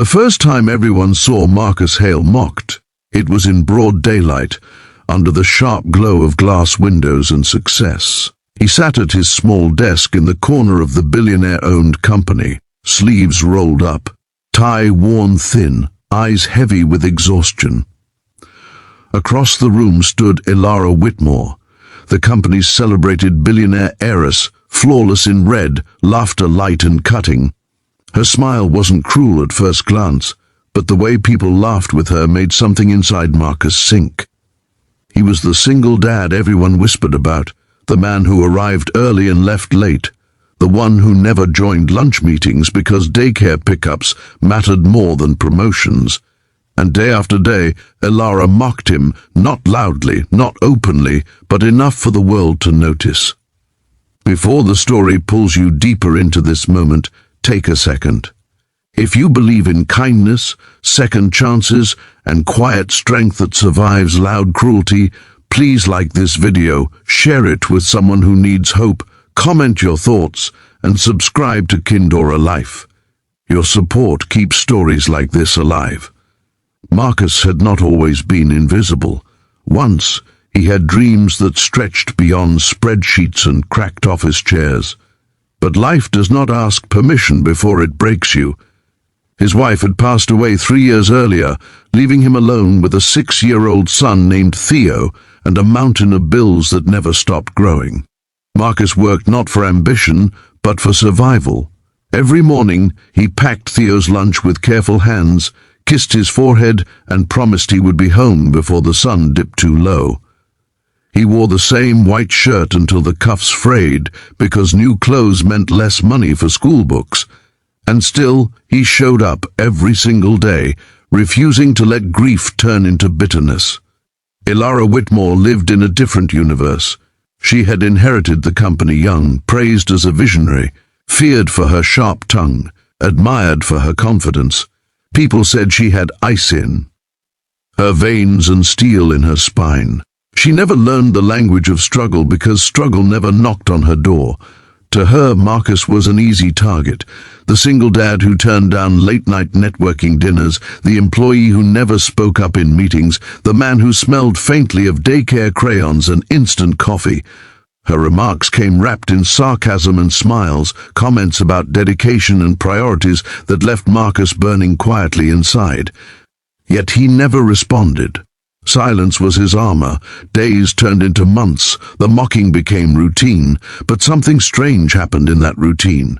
The first time everyone saw Marcus Hale mocked, it was in broad daylight, under the sharp glow of glass windows and success. He sat at his small desk in the corner of the billionaire-owned company, sleeves rolled up, tie worn thin, eyes heavy with exhaustion. Across the room stood Elara Whitmore, the company's celebrated billionaire heiress, flawless in red, laughter light and cutting. Her smile wasn't cruel at first glance, but the way people laughed with her made something inside Marcus sink. He was the single dad everyone whispered about, the man who arrived early and left late, the one who never joined lunch meetings because daycare pickups mattered more than promotions. And day after day, Elara mocked him, not loudly, not openly, but enough for the world to notice. Before the story pulls you deeper into this moment, take a second. If you believe in kindness, second chances, and quiet strength that survives loud cruelty, please like this video, share it with someone who needs hope, comment your thoughts, and subscribe to Kindora Life. Your support keeps stories like this alive. Marcus had not always been invisible. Once, he had dreams that stretched beyond spreadsheets and cracked office chairs. But life does not ask permission before it breaks you. His wife had passed away 3 years earlier, leaving him alone with a 6-year-old son named Theo and a mountain of bills that never stopped growing. Marcus worked not for ambition, but for survival. Every morning, he packed Theo's lunch with careful hands, kissed his forehead, and promised he would be home before the sun dipped too low. He wore the same white shirt until the cuffs frayed, because new clothes meant less money for school books. And still, he showed up every single day, refusing to let grief turn into bitterness. Elara Whitmore lived in a different universe. She had inherited the company young, praised as a visionary, feared for her sharp tongue, admired for her confidence. People said she had ice in her veins and steel in her spine. She never learned the language of struggle because struggle never knocked on her door. To her, Marcus was an easy target, the single dad who turned down late-night networking dinners, the employee who never spoke up in meetings, the man who smelled faintly of daycare crayons and instant coffee. Her remarks came wrapped in sarcasm and smiles, comments about dedication and priorities that left Marcus burning quietly inside. Yet he never responded. Silence was his armor. Days turned into months. The mocking became routine, but something strange happened in that routine.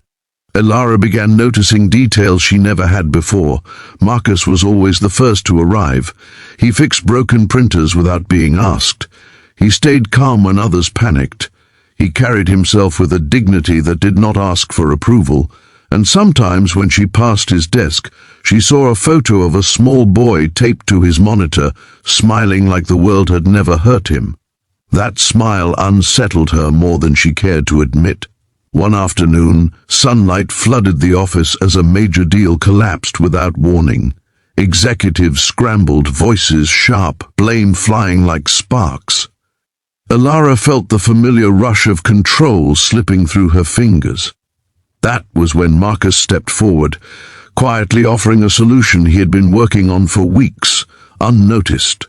Elara began noticing details she never had before. Marcus was always the first to arrive. He fixed broken printers without being asked. He stayed calm when others panicked. He carried himself with a dignity that did not ask for approval. And sometimes when she passed his desk, she saw a photo of a small boy taped to his monitor, smiling like the world had never hurt him. That smile unsettled her more than she cared to admit. One afternoon, sunlight flooded the office as a major deal collapsed without warning. Executives scrambled, voices sharp, blame flying like sparks. Elara felt the familiar rush of control slipping through her fingers. That was when Marcus stepped forward, quietly offering a solution he had been working on for weeks, unnoticed.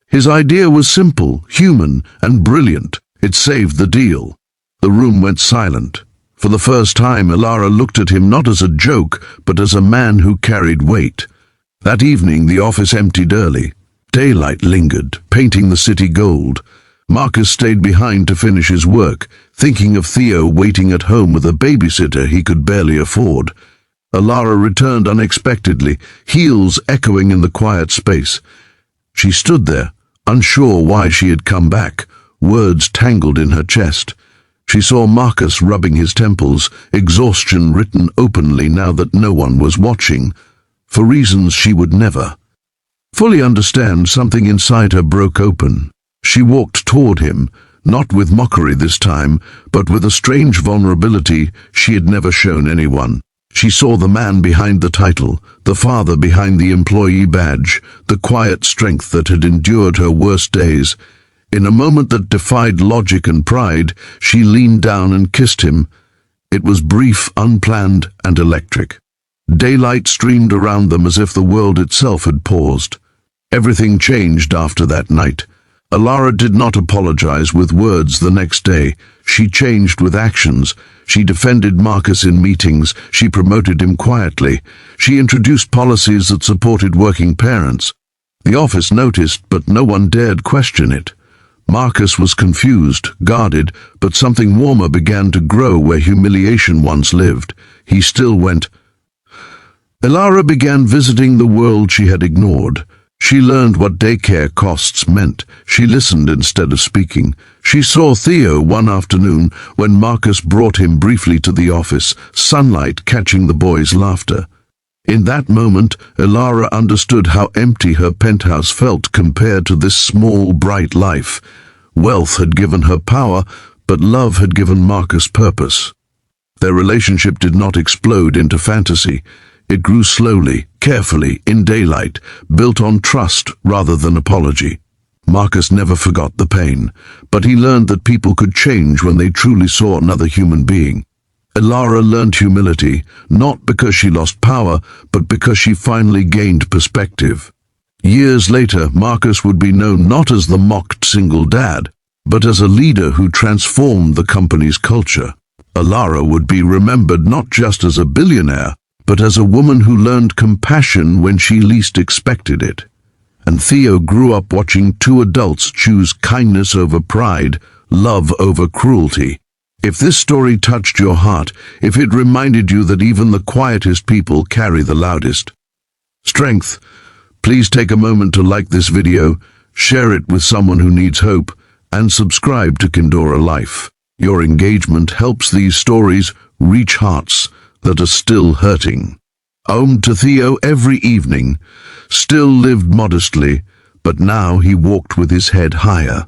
His idea was simple, human, and brilliant. It saved the deal. The room went silent. For the first time, Elara looked at him not as a joke, but as a man who carried weight. That evening, the office emptied early. Daylight lingered, painting the city gold. Marcus stayed behind to finish his work, thinking of Theo waiting at home with a babysitter he could barely afford. Elara returned unexpectedly, heels echoing in the quiet space. She stood there, unsure why she had come back, words tangled in her chest. She saw Marcus rubbing his temples, exhaustion written openly now that no one was watching, for reasons she would never fully understand. Something inside her broke open. She walked toward him, not with mockery this time, but with a strange vulnerability she had never shown anyone. She saw the man behind the title, the father behind the employee badge, the quiet strength that had endured her worst days. In a moment that defied logic and pride, she leaned down and kissed him. It was brief, unplanned, and electric. Daylight streamed around them as if the world itself had paused. Everything changed after that night. Alara did not apologize with words the next day. She changed with actions. She defended Marcus in meetings. She promoted him quietly. She introduced policies that supported working parents. The office noticed, but no one dared question it. Marcus was confused, guarded, but something warmer began to grow where humiliation once lived. He still went. Alara began visiting the world she had ignored. She learned what daycare costs meant. She listened instead of speaking. She saw Theo one afternoon when Marcus brought him briefly to the office, sunlight catching the boy's laughter. In that moment, Alara understood how empty her penthouse felt compared to this small, bright life. Wealth had given her power, but love had given Marcus purpose. Their relationship did not explode into fantasy. It grew slowly, carefully, in daylight, built on trust rather than apology. Marcus never forgot the pain, but he learned that people could change when they truly saw another human being. Alara learned humility, not because she lost power, but because she finally gained perspective. Years later, Marcus would be known not as the mocked single dad, but as a leader who transformed the company's culture. Alara would be remembered not just as a billionaire, but as a woman who learned compassion when she least expected it. And Theo grew up watching two adults choose kindness over pride, love over cruelty. If this story touched your heart, if it reminded you that even the quietest people carry the loudest strength, please take a moment to like this video, share it with someone who needs hope, and subscribe to Kindora Life. Your engagement helps these stories reach hearts that are still hurting. Home to Theo every evening, still lived modestly, but now he walked with his head higher.